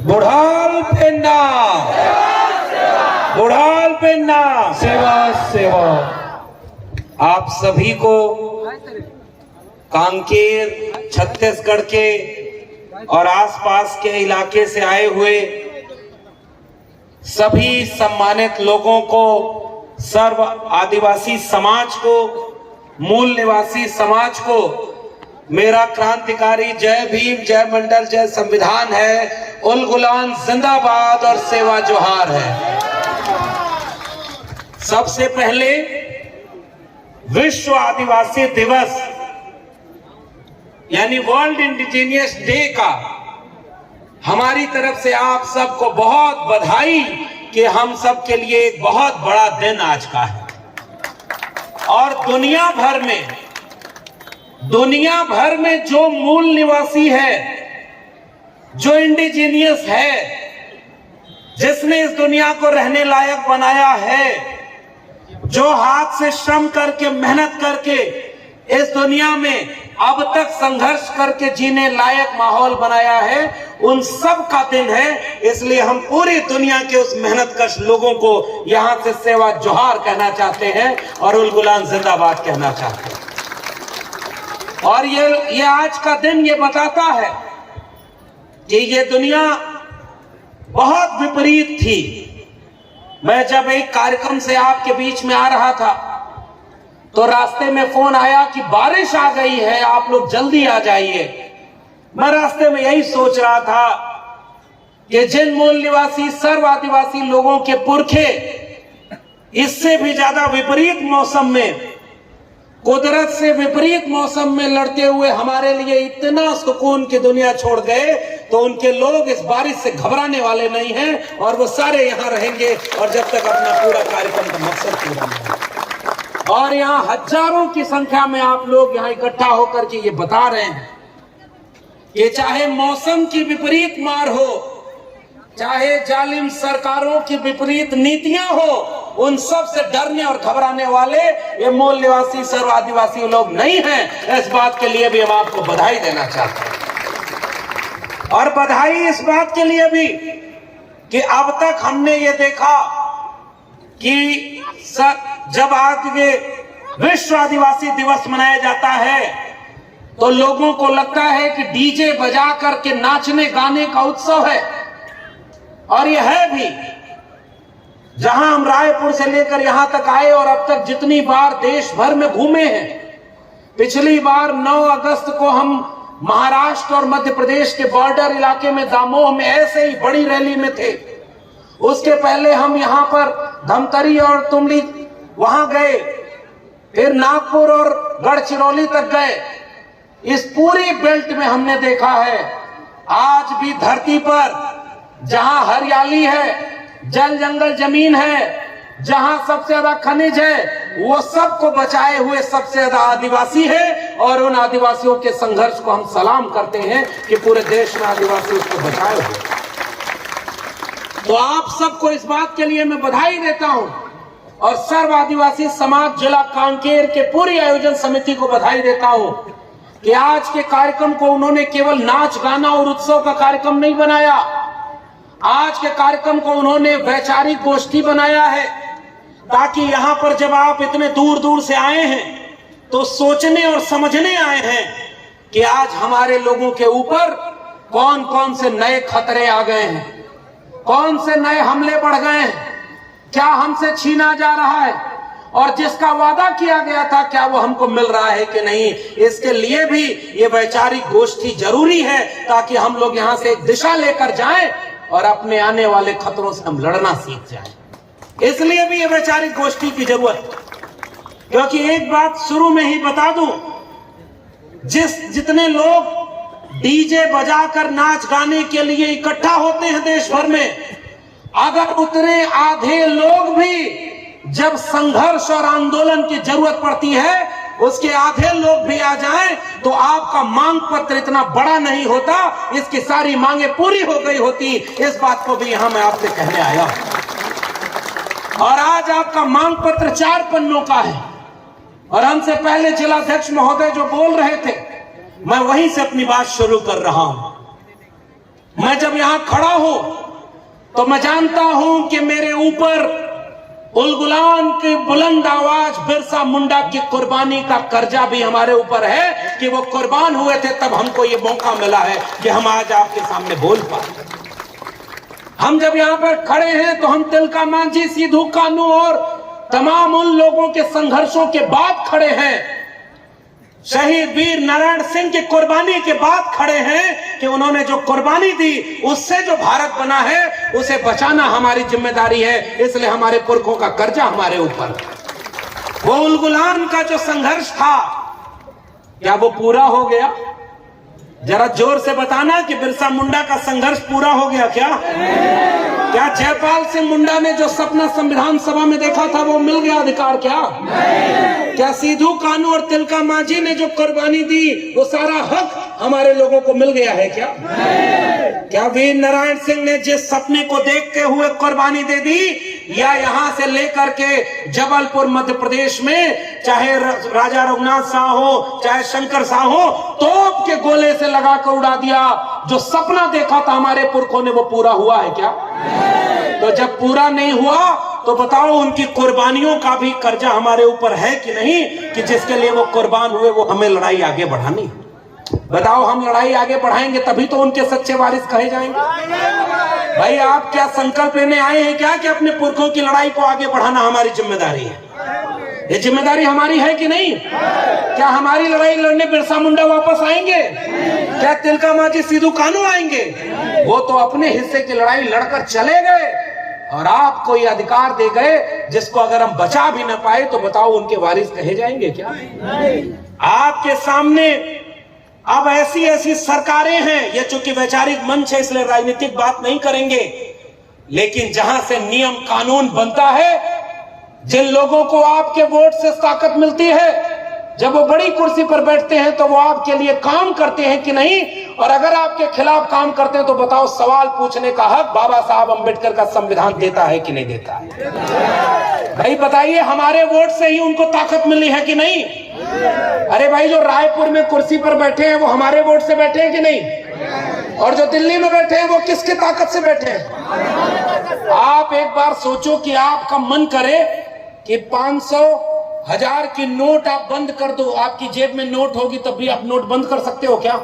बुढ़ाल पेन्ना, बुढ़ाल पेन्ना, सेवा सेवा। आप सभी को कांकेर, छत्तीसगढ़ के और आसपास के इलाके से आए हुए सभी सम्मानित लोगों को, सर्व आदिवासी समाज को, मूल निवासी समाज को मेरा क्रांतिकारी जय भीम, जय मंडल, जय संविधान है, उल गुलाम जिंदाबाद और सेवा जोहार है। सबसे पहले विश्व आदिवासी दिवस यानी वर्ल्ड इंडिजिनियस डे का हमारी तरफ से आप सबको बहुत बधाई कि हम सब के लिए एक बहुत बड़ा दिन आज का है। और दुनिया भर में जो मूल निवासी है, जो इंडिजिनियस है, जिसने इस दुनिया को रहने लायक बनाया है, जो हाथ से श्रम करके, मेहनत करके इस दुनिया में अब तक संघर्ष करके जीने लायक माहौल बनाया है, उन सब का दिन है। इसलिए हम पूरी दुनिया के उस मेहनतकश लोगों को यहां से सेवा जोहार कहना चाहते हैं और उल गुलाम जिंदाबाद कहना चाहते हैं। और ये आज का दिन ये बताता है कि ये दुनिया बहुत विपरीत थी। मैं जब एक कार्यक्रम से आपके बीच में आ रहा था तो रास्ते में फोन आया कि बारिश आ गई है, आप लोग जल्दी आ जाइए। मैं रास्ते में यही सोच रहा था कि जिन मूल निवासी, सर्व आदिवासी लोगों के पुरखे इससे भी ज्यादा विपरीत मौसम में, कुदरत से विपरीत मौसम में लड़ते हुए हमारे लिए इतना सुकून की दुनिया छोड़ गए, तो उनके लोग इस बारिश से घबराने वाले नहीं हैं और वो सारे यहाँ रहेंगे और जब तक अपना पूरा कार्यक्रम का मकसद पूरा नहीं होगा। और यहाँ हजारों की संख्या में आप लोग यहाँ इकट्ठा होकर के ये बता रहे हैं कि चाहे मौसम की विपरीत मार हो, चाहे जालिम सरकारों की विपरीत नीतियां हो, उन सब से डरने और घबराने वाले ये मूल निवासी, सर्व आदिवासी लोग नहीं हैं। इस बात के लिए भी हम आपको बधाई देना चाहते हैं। और बधाई इस बात के लिए भी कि अब तक हमने ये देखा कि जब आज ये विश्व आदिवासी दिवस मनाया जाता है तो लोगों को लगता है कि डीजे बजा करके नाचने गाने का उत्सव है। और ये है भी। जहां हम रायपुर से लेकर यहां तक आए और अब तक जितनी बार देश भर में घूमे हैं, पिछली बार 9 अगस्त को हम महाराष्ट्र और मध्य प्रदेश के बॉर्डर इलाके में दामोह में ऐसे ही बड़ी रैली में थे। उसके पहले हम यहां पर धमतरी और तुमली वहां गए, फिर नागपुर और गढ़चिरौली तक गए। इस पूरी बेल्ट में हमने देखा है आज भी धरती पर जहां हरियाली है, जल जंगल जमीन है, जहां सबसे ज्यादा खनिज है, वो सबको बचाए हुए सबसे ज्यादा आदिवासी है। और उन आदिवासियों के संघर्ष को हम सलाम करते हैं कि पूरे देश में आदिवासी उसको बचाए हुए। तो आप सबको इस बात के लिए मैं बधाई देता हूं और सर्व आदिवासी समाज जिला कांकेर के पूरी आयोजन समिति को बधाई देता हूं कि आज के कार्यक्रम को उन्होंने केवल नाच गाना और उत्सव का कार्यक्रम नहीं बनाया। आज के कार्यक्रम को उन्होंने वैचारिक गोष्ठी बनाया है ताकि यहां पर जब आप इतने दूर दूर से आए हैं तो सोचने और समझने आए हैं कि आज हमारे लोगों के ऊपर कौन कौन से नए खतरे आ गए हैं, कौन से नए हमले बढ़ गए हैं, क्या हमसे छीना जा रहा है और जिसका वादा किया गया था क्या वो हमको मिल रहा है कि नहीं। इसके लिए भी ये वैचारिक गोष्ठी जरूरी है ताकि हम लोग यहाँ से एक दिशा लेकर जाएं और अपने आने वाले खतरों से हम लड़ना सीख जाएं। इसलिए भी ये वैचारिक गोष्ठी की जरूरत है। क्योंकि एक बात शुरू में ही बता दूं, जितने लोग डीजे बजाकर नाच गाने के लिए इकट्ठा होते हैं देश भर में, अगर उतने आधे लोग भी जब संघर्ष और आंदोलन की जरूरत पड़ती है उसके आधे लोग भी आ जाएं तो आपका मांग पत्र इतना बड़ा नहीं होता, इसकी सारी मांगे पूरी हो गई होती। इस बात को भी यहां मैं आपसे कहने आया हूं। और आज आपका मांग पत्र 4 पन्नों का है और हमसे पहले जिलाध्यक्ष महोदय जो बोल रहे थे, मैं वहीं से अपनी बात शुरू कर रहा हूं। मैं जब जब यहां खड़ा हूं तो मैं जानता हूं कि मेरे ऊपर उलगुलान की बुलंद आवाज बिरसा मुंडा की कुर्बानी का कर्जा भी हमारे ऊपर है कि वो कुर्बान हुए थे, तब हमको ये मौका मिला है कि हम आज आपके सामने बोल पाए। हम जब यहां पर खड़े हैं तो हम तिलका मांझी, सिद्धू कान्हू और तमाम उन लोगों के संघर्षों के बाद खड़े हैं, शहीद वीर नारायण सिंह की कुर्बानी के बाद खड़े हैं कि उन्होंने जो कुर्बानी दी उससे जो भारत बना है उसे बचाना हमारी जिम्मेदारी है। इसलिए हमारे पुरखों का कर्जा हमारे ऊपर। वो उलगुलान का जो संघर्ष था, क्या वो पूरा हो गया? जरा जोर से बताना कि बिरसा मुंडा का संघर्ष पूरा हो गया क्या? क्या जयपाल सिंह मुंडा ने जो सपना संविधान सभा में देखा था वो मिल गया अधिकार क्या? क्या सिद्धू कान्हू और तिलका मांझी ने जो कुर्बानी दी वो सारा हक हमारे लोगों को मिल गया है क्या? क्या वीर नारायण सिंह ने जिस सपने को देखते हुए कुर्बानी दे दी, या यहां से लेकर के जबलपुर मध्य प्रदेश में चाहे राजा रघुनाथ शाह हो चाहे शंकर शाह हो, तोप के गोले से लगाकर उड़ा दिया? जो सपना देखा था हमारे पुरखों ने वो पूरा हुआ है क्या? तो जब पूरा नहीं हुआ तो बताओ उनकी कुर्बानियों का भी कर्जा हमारे ऊपर है कि नहीं, कि जिसके लिए वो कुर्बान हुए वो हमें लड़ाई आगे बढ़ानी। बताओ हम लड़ाई आगे बढ़ाएंगे तभी तो उनके सच्चे वारिस कहे जाएंगे। भाई आप क्या संकल्प लेने आए हैं क्या कि अपने पुरखों की लड़ाई को आगे बढ़ाना हमारी जिम्मेदारी है? ये जिम्मेदारी हमारी है कि नहीं? क्या हमारी लड़ाई लड़ने बिरसा मुंडा वापस आएंगे? क्या तिलका मांझी, सिद्धू कान्हू आएंगे? वो तो अपने हिस्से की लड़ाई लड़कर चले गए और आपको ये अधिकार दे गए जिसको अगर हम बचा भी न पाए तो बताओ उनके वारिस कहे जाएंगे क्या? आपके सामने अब ऐसी ऐसी सरकारें हैं, ये चूंकि वैचारिक मंच है इसलिए राजनीतिक बात नहीं करेंगे, लेकिन जहां से नियम कानून बनता है, जिन लोगों को आपके वोट से ताकत मिलती है, जब वो बड़ी कुर्सी पर बैठते हैं तो वो आपके लिए काम करते हैं कि नहीं? और अगर आपके खिलाफ काम करते हैं तो बताओ सवाल पूछने का हक बाबा साहब अंबेडकर का संविधान देता है कि नहीं देता है? भाई बताइए, हमारे वोट से ही उनको ताकत मिली है कि नहीं? अरे भाई जो रायपुर में कुर्सी पर बैठे हैं वो हमारे वोट से बैठे हैं कि नहीं? और जो दिल्ली में बैठे हैं वो किसकी ताकत से बैठे हैं? आप एक बार सोचो कि आपका मन करे कि 500, 1000 की नोट आप बंद कर दो, आपकी जेब में नोट होगी तब भी आप नोट बंद कर सकते हो क्या?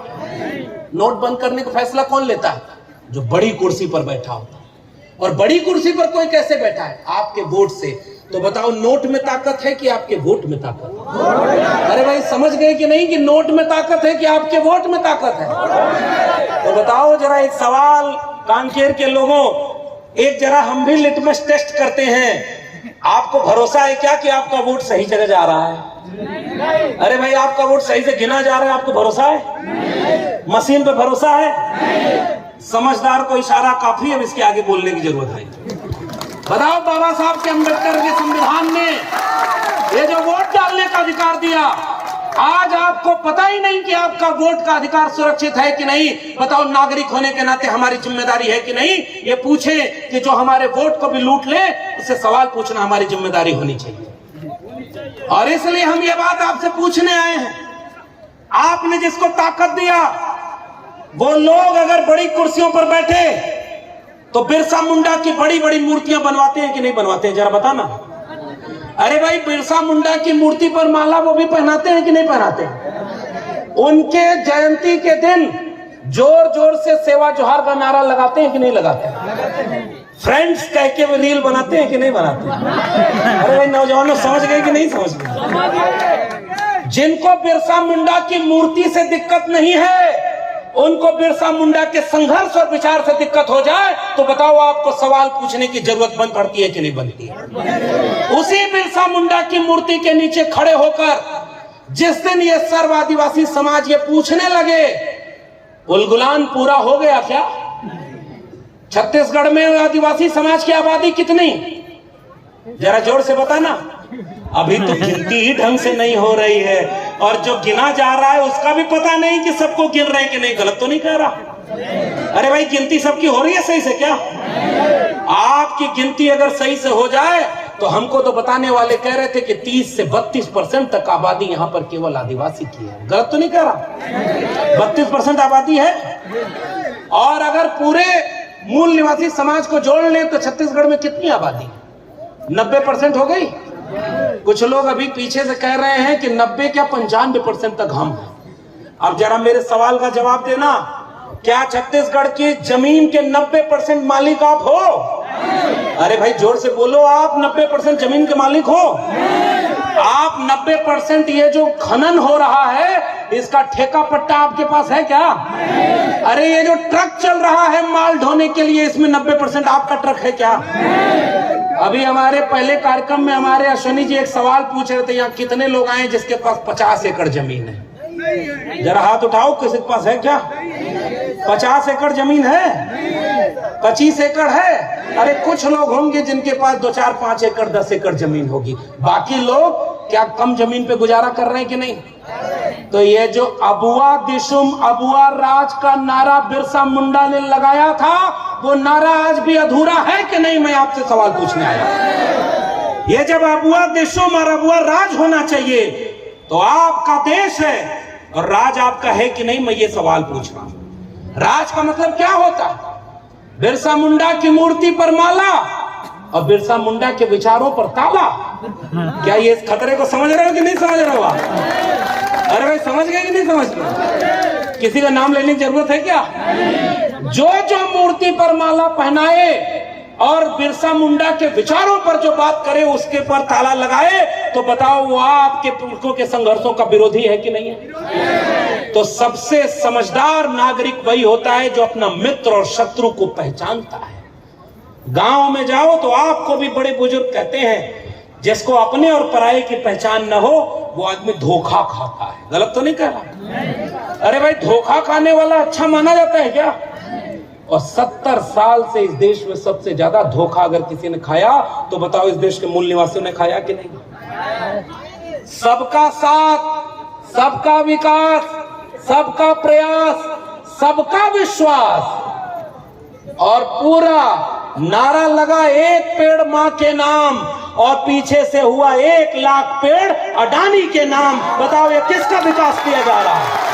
नोट बंद करने का फैसला कौन लेता है? जो बड़ी कुर्सी पर बैठा होता है। और बड़ी कुर्सी पर कोई कैसे बैठा है? आपके वोट से। तो बताओ नोट में ताकत है कि आपके वोट में ताकत है? अरे भाई समझ गए कि नहीं कि नोट में ताकत है कि आपके वोट में ताकत है? तो बताओ जरा एक सवाल कांकेर के लोगों, एक जरा हम भी लिटमस टेस्ट करते हैं, आपको भरोसा है क्या कि आपका वोट सही जगह जा रहा है? अरे भाई आपका वोट सही से गिना जा रहा है, आपको भरोसा है? मशीन पे भरोसा है? समझदार को इशारा काफी, अब इसके आगे बोलने की जरूरत है। बताओ बाबा साहब के अंबेडकर के संविधान ने ये जो वोट डालने का अधिकार दिया, आज आपको पता ही नहीं कि आपका वोट का अधिकार सुरक्षित है कि नहीं। बताओ नागरिक होने के नाते हमारी जिम्मेदारी है कि नहीं ये पूछे कि जो हमारे वोट को भी लूट ले उससे सवाल पूछना हमारी जिम्मेदारी होनी चाहिए। और इसलिए हम ये बात आपसे पूछने आए हैं, आपने जिसको ताकत दिया वो लोग अगर बड़ी कुर्सियों पर बैठे तो बिरसा मुंडा की बड़ी बड़ी मूर्तियां बनवाते हैं कि नहीं बनवाते हैं? जरा बताना। अरे भाई बिरसा मुंडा की मूर्ति पर माला वो भी पहनाते हैं कि नहीं पहनाते? उनके जयंती के दिन जोर जोर से सेवा जोहार का नारा लगाते हैं कि नहीं लगाते? फ्रेंड्स कह के वो रील बनाते हैं कि नहीं बनाते? अरे भाई नौजवानों समझ गए कि नहीं समझ गए? जिनको बिरसा मुंडा की मूर्ति से दिक्कत नहीं है, उनको बिरसा मुंडा के संघर्ष और विचार से दिक्कत हो जाए तो बताओ आपको सवाल पूछने की जरूरत बन पड़ती है कि नहीं बनती है? उसी बिरसा मुंडा की मूर्ति के नीचे खड़े होकर जिस दिन ये सर्व आदिवासी समाज ये पूछने लगे उलगुलान पूरा हो गया क्या? छत्तीसगढ़ में आदिवासी समाज की आबादी कितनी? जरा जोर से बताना। अभी तो गिनती ही ढंग से नहीं हो रही है, और जो गिना जा रहा है उसका भी पता नहीं कि सबको गिन रहे हैं कि नहीं। गलत तो नहीं कह रहा? अरे भाई गिनती सबकी हो रही है सही से क्या? आपकी गिनती अगर सही से हो जाए तो हमको तो बताने वाले कह रहे थे कि 30 से 32% तक आबादी यहाँ पर केवल आदिवासी की है। गलत तो नहीं कह रहा? 32% आबादी है। और अगर पूरे मूल निवासी समाज को जोड़ लें तो छत्तीसगढ़ में कितनी आबादी? 90% हो गई। कुछ लोग अभी पीछे से कह रहे हैं कि 90 क्या 95% तक हम हैं। अब जरा मेरे सवाल का जवाब देना, क्या छत्तीसगढ़ की जमीन के 90% मालिक आप हो? अरे भाई जोर से बोलो, आप 90% जमीन के मालिक हो? आप 90% ये जो खनन हो रहा है इसका ठेका पट्टा आपके पास है क्या? अरे ये जो ट्रक चल रहा है माल ढोने के लिए, इसमें 90% आपका ट्रक है क्या? अभी हमारे पहले कार्यक्रम में हमारे अश्विनी जी एक सवाल पूछ रहे थे, यहाँ कितने लोग आए जिसके पास 50 एकड़ जमीन है? जरा हाथ उठाओ, किसी के पास है क्या? 50 एकड़ जमीन है? 25 एकड़ है? अरे कुछ लोग होंगे जिनके पास 2, 4, 5 एकड़ 10 एकड़ जमीन होगी। बाकी लोग क्या कम जमीन पे गुजारा कर रहे हैं कि नहीं? तो ये जो अबुआ दिशुम अबुआ राज का नारा बिरसा मुंडा ने लगाया था, वो नारा आज भी अधूरा है कि नहीं? मैं आपसे सवाल पूछने आया। ये जब अबुआ दिशुम और अबुआ राज होना चाहिए तो आपका देश है और राज आपका है कि नहीं, मैं ये सवाल पूछ रहा हूं। राज का मतलब क्या होता है? बिरसा मुंडा की मूर्ति पर माला और बिरसा मुंडा के विचारों पर ताला। क्या ये इस खतरे को समझ रहे हो कि नहीं समझ रहे हो आप? अरे भाई समझ गए कि नहीं समझ गए? किसी का नाम लेने की जरूरत है क्या? जो मूर्ति पर माला पहनाए और बिरसा मुंडा के विचारों पर जो बात करे उसके पर ताला लगाए, तो बताओ वो आपके पुरखों के संघर्षों का विरोधी है कि नहीं है? तो सबसे समझदार नागरिक वही होता है जो अपना मित्र और शत्रु को पहचानता है। गांव में जाओ तो आपको भी बड़े बुजुर्ग कहते हैं, जिसको अपने और पराये की पहचान न हो वो आदमी धोखा खाता है। गलत तो नहीं कह रहा? अरे भाई धोखा खाने वाला अच्छा माना जाता है क्या? और 70 साल से इस देश में सबसे ज्यादा धोखा अगर किसी ने खाया तो बताओ इस देश के मूल निवासियों ने खाया कि नहीं? सबका साथ, सबका विकास, सबका प्रयास, सबका विश्वास और पूरा नारा लगा एक पेड़ मां के नाम और पीछे से हुआ 1 लाख पेड़ अडानी के नाम। बताओ ये किसका विकास किया जा रहा है?